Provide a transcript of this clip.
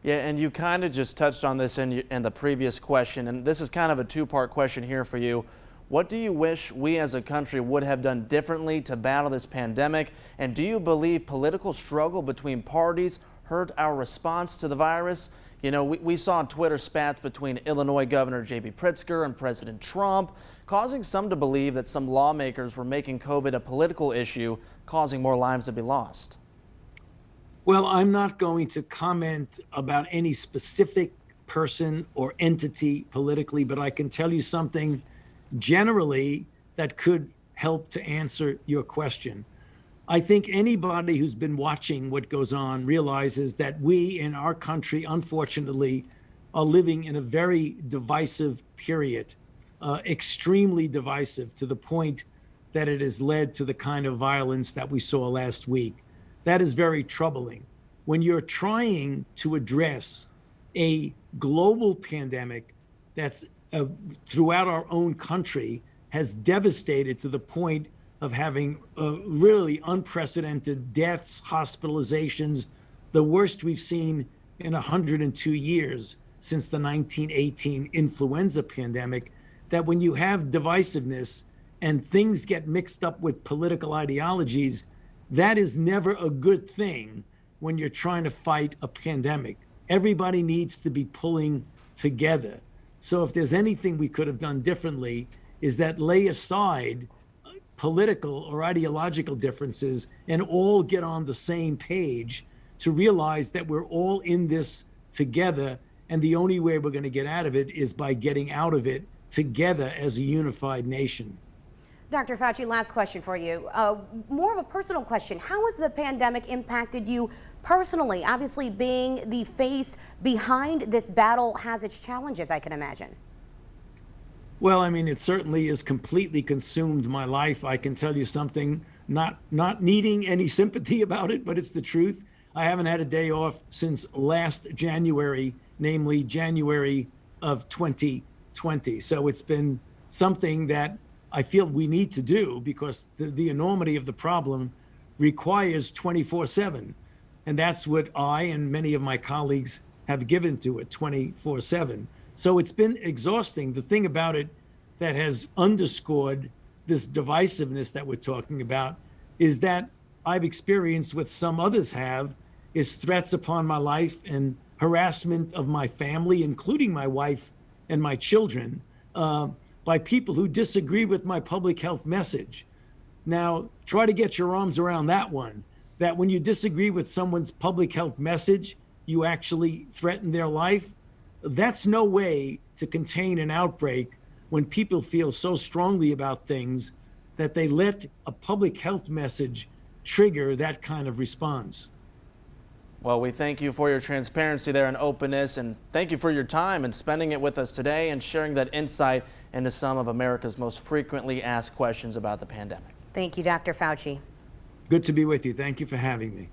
Yeah, and you kind of just touched on this in the previous question, and this is kind of a two-part question here for you. What do you wish we as a country would have done differently to battle this pandemic? And do you believe political struggle between parties hurt our response to the virus? You know, we saw Twitter spats between Illinois Governor J.B. Pritzker and President Trump, causing some to believe that some lawmakers were making COVID a political issue, causing more lives to be lost. Well, I'm not going to comment about any specific person or entity politically, but I can tell you something generally that could help to answer your question. I think anybody who's been watching what goes on realizes that we in our country, unfortunately, are living in a very divisive period, extremely divisive, to the point that it has led to the kind of violence that we saw last week. That is very troubling. When you're trying to address a global pandemic that's throughout our own country has devastated to the point of having really unprecedented deaths, hospitalizations, the worst we've seen in 102 years since the 1918 influenza pandemic, that when you have divisiveness and things get mixed up with political ideologies, that is never a good thing when you're trying to fight a pandemic. Everybody needs to be pulling together. So if there's anything we could have done differently, is that lay aside political or ideological differences and all get on the same page to realize that we're all in this together. And the only way we're going to get out of it is by getting out of it together as a unified nation. Dr. Fauci, last question for you. More of a personal question. How has the pandemic impacted you personally? Obviously, being the face behind this battle has its challenges, I can imagine. Well, I mean, it certainly has completely consumed my life. I can tell you something, not needing any sympathy about it, but it's the truth. I haven't had a day off since last January, namely January of 2020. So it's been something that I feel we need to do because the enormity of the problem requires 24/7. And that's what I and many of my colleagues have given to it 24/7. So it's been exhausting. The thing about it that has underscored this divisiveness that we're talking about is that I've experienced what some others have, is threats upon my life and harassment of my family, including my wife and my children, by people who disagree with my public health message. Now, try to get your arms around that one, that when you disagree with someone's public health message, you actually threaten their life. That's no way to contain an outbreak when people feel so strongly about things that they let a public health message trigger that kind of response. Well, we thank you for your transparency there and openness, and thank you for your time and spending it with us today and sharing that insight into some of America's most frequently asked questions about the pandemic. Thank you, Dr. Fauci. Good to be with you. Thank you for having me.